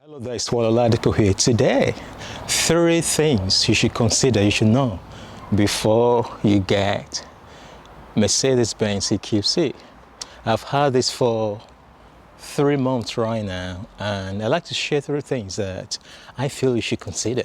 Hello there, it's Waloladipo here. Today, 3 things you should consider, you should know before you get Mercedes-Benz EQC. I've had this for 3 months right now, and I'd like to share 3 things that I feel you should consider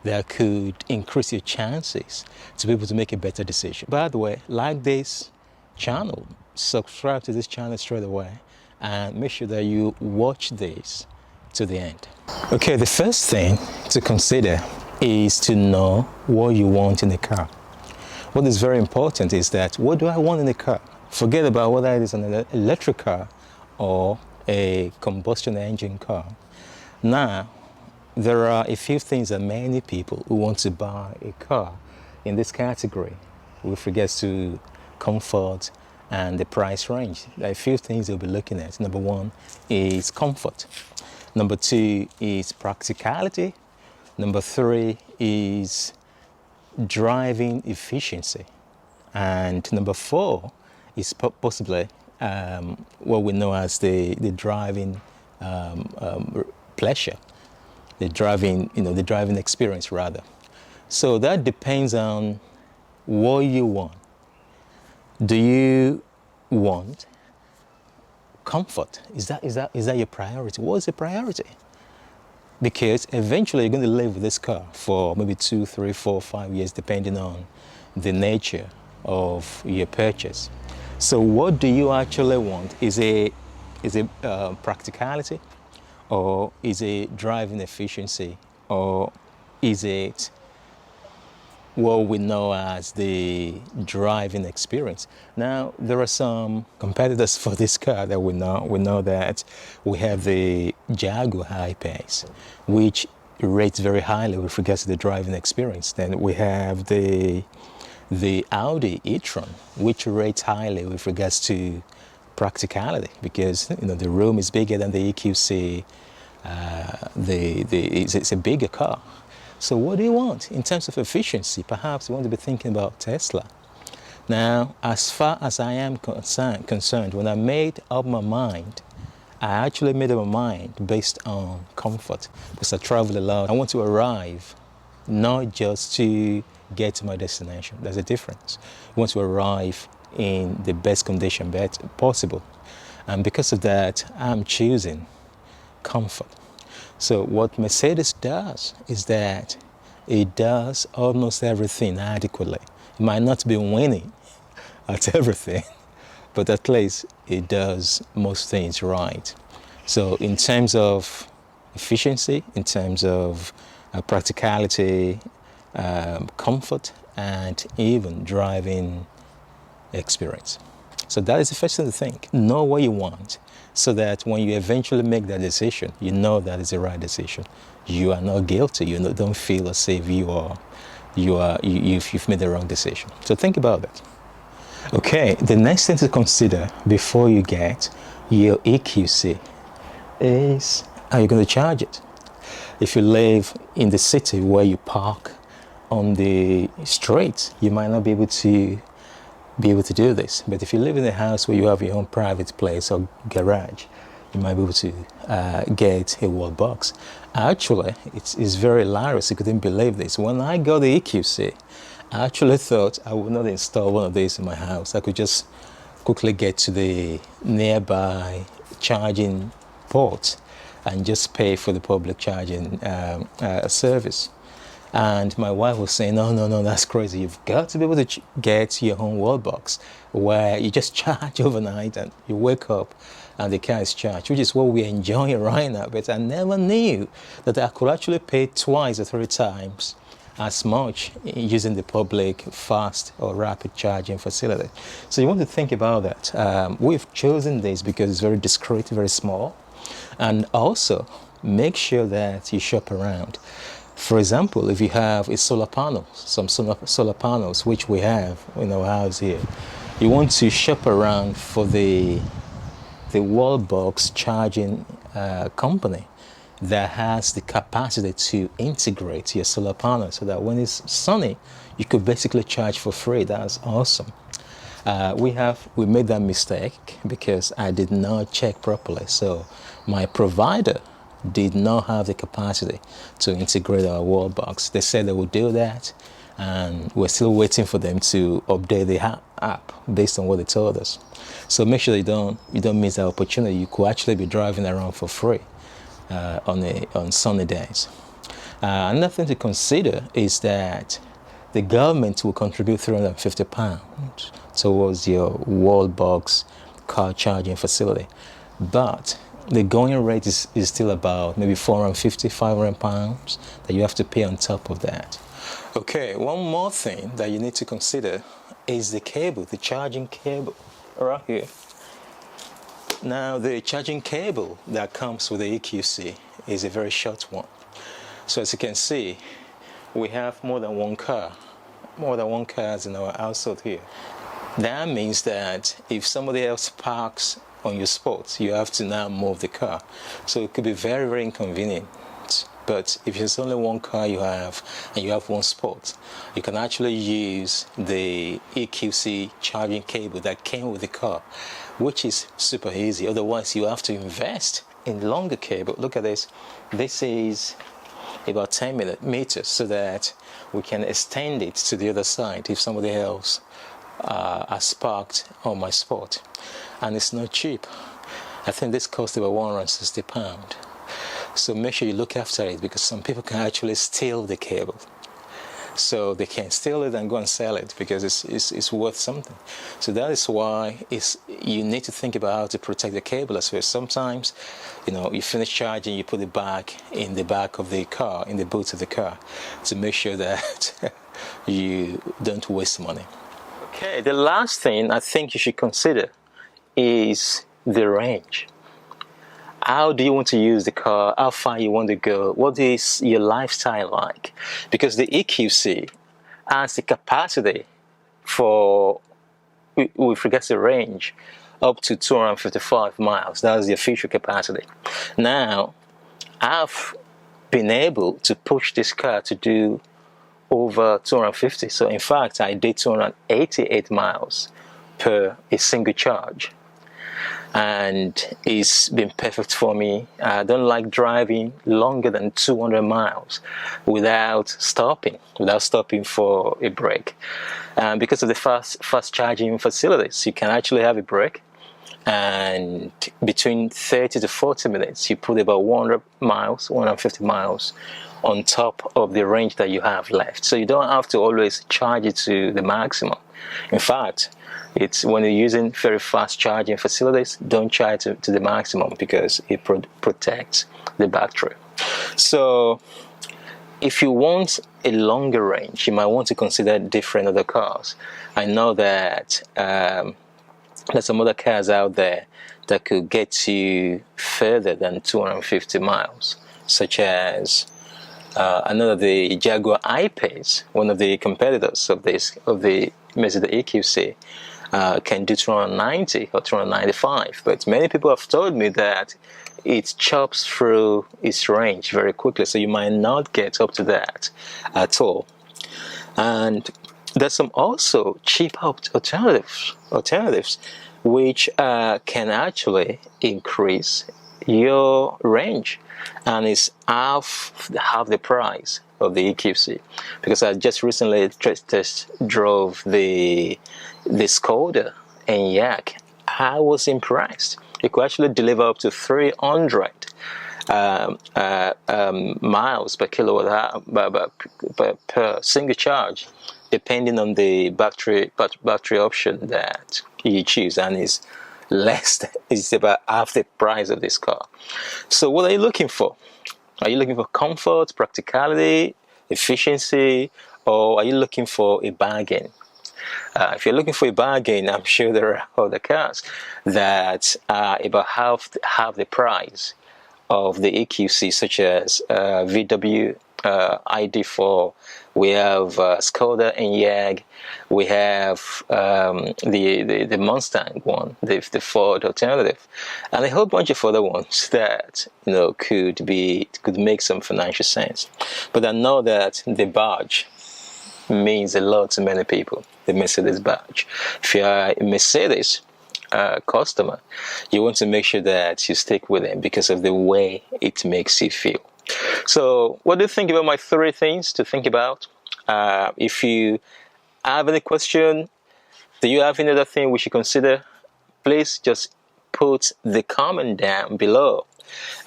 that could increase your chances to be able to make a better decision. By the way, like this channel, subscribe to this channel straight away, and make sure that you watch this to the end. Okay, the first thing to consider is to know what you want in the car. What is very important is that, what do I want in the car? Forget about whether it is an electric car or a combustion engine car. Now, there are a few things that many people who want to buy a car in this category with regards to comfort and the price range. There are a few things they'll be looking at. Number one is comfort. Number two is practicality. Number three is driving efficiency. And number four is possibly what we know as the driving pleasure, the driving experience rather. So that depends on what you want. Do you want comfort? Is that your priority? What is the priority? Because eventually you're going to live with this car for maybe 2, 3, 4, 5 years, depending on the nature of your purchase. So what do you actually want? Is it practicality, or is it driving efficiency, or is it what we know as the driving experience? Now, there are some competitors for this car that we know. We know that we have the Jaguar I-Pace, which rates very highly with regards to the driving experience. Then we have the Audi e-tron, which rates highly with regards to practicality, because the room is bigger than the EQC. It's a bigger car. So what do you want in terms of efficiency? Perhaps you want to be thinking about Tesla. Now, as far as I am concerned, when I made up my mind, I actually made up my mind based on comfort, because I travel a lot. I want to arrive not just to get to my destination. There's a difference. I want to arrive in the best condition possible. And because of that, I'm choosing comfort. So what Mercedes does is that it does almost everything adequately. It might not be winning at everything, but at least it does most things right. So in terms of efficiency, in terms of practicality, comfort, and even driving experience. So that is the first thing to think. Know what you want, so that when you eventually make that decision, you know that is the right decision. You are not guilty. You don't feel as if you've made the wrong decision. So think about that. Okay, the next thing to consider before you get your EQC is how you're going to charge it. If you live in the city where you park on the street, you might not be able to do this. But if you live in a house where you have your own private place or garage, you might be able to get a wall box. Actually, it's very hilarious. You couldn't believe this. When I got the EQC, I actually thought I would not install one of these in my house. I could just quickly get to the nearby charging port and just pay for the public charging service. And my wife was saying, no, that's crazy. You've got to be able to get your own wall box where you just charge overnight and you wake up and the car is charged, which is what we're enjoying right now. But I never knew that I could actually pay 2 or 3 times as much using the public fast or rapid charging facility. So you want to think about that. We've chosen this because it's very discreet, very small. And also, make sure that you shop around. For example, if you have a solar panel, some solar panels, which we have in our house here, you want to shop around for the wall box charging company that has the capacity to integrate your solar panel, so that when it's sunny, you could basically charge for free. That's awesome. We made that mistake because I did not check properly. So my provider did not have the capacity to integrate our wall box. They said they would do that, and we're still waiting for them to update the app based on what they told us. So make sure you don't miss that opportunity. You could actually be driving around for free on sunny days. Another thing to consider is that the government will contribute £350 towards your wall box car charging facility, but the going rate is still about maybe £450, £500 that you have to pay on top of that. Okay, one more thing that you need to consider is the cable, the charging cable right here. Now, the charging cable that comes with the EQC is a very short one. So as you can see, we have more than one car in our household here. That means that if somebody else parks on your spot, you have to now move the car. So it could be very, very inconvenient. But if there's only one car you have and you have one spot, you can actually use the EQC charging cable that came with the car, which is super easy. Otherwise, you have to invest in longer cable. Look at this. This is about 10 meters, so that we can extend it to the other side if somebody else has parked on my spot. And it's not cheap. I think this cost about £160. So make sure you look after it, because some people can actually steal the cable. So they can steal it and go and sell it because it's worth something. So that is why you need to think about how to protect the cable as well. Sometimes, you finish charging, you put it back in the back of the car, in the boot of the car, to make sure that you don't waste money. Okay, the last thing I think you should consider is the range. How do you want to use the car? How far you want to go? What is your lifestyle like? Because the EQC has the capacity for, with regards to range, up to 255 miles. That's the official capacity. Now, I've been able to push this car to do over 250. So in fact, I did 288 miles per a single charge. And it's been perfect for me. I don't like driving longer than 200 miles without stopping for a break. Because of the fast charging facilities, you can actually have a break, and between 30 to 40 minutes, you put about 150 miles on top of the range that you have left. So you don't have to always charge it to the maximum. In fact, it's when you're using very fast charging facilities, don't charge it to the maximum, because it protects the battery. So if you want a longer range, you might want to consider different other cars. I know that there's some other cars out there that could get you further than 250 miles, such as another, the Jaguar I-Pace, one of the competitors of the Mercedes EQC, can do 290 or 295. But many people have told me that it chops through its range very quickly, so you might not get up to that at all. And there's some also cheap alternatives which can actually increase your range, and it's half the price of the EQC. Because I just recently test drove the Skoda Enyaq. I was impressed. It could actually deliver up to 300 miles per kilowatt hour per single charge, depending on the battery option that you choose, and it's about half the price of this car. So what are you looking for? Are you looking for comfort, practicality, efficiency, or are you looking for a bargain? If you're looking for a bargain, I'm sure there are other cars that are about half the price of the EQC, such as VW ID4. We have Skoda Enyaq. We have the Mustang one, the Ford alternative, and a whole bunch of other ones that could make some financial sense. But I know that the badge means a lot to many people. The Mercedes badge. If you are a Mercedes customer, you want to make sure that you stick with them because of the way it makes you feel. So what do you think about my 3 things to think about? If you have any question, do you have any other thing we should consider? Please just put the comment down below.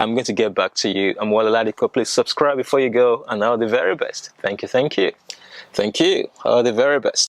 I'm going to get back to you. I'm Wale Ladiko. Please subscribe before you go, and all the very best. Thank you. All the very best.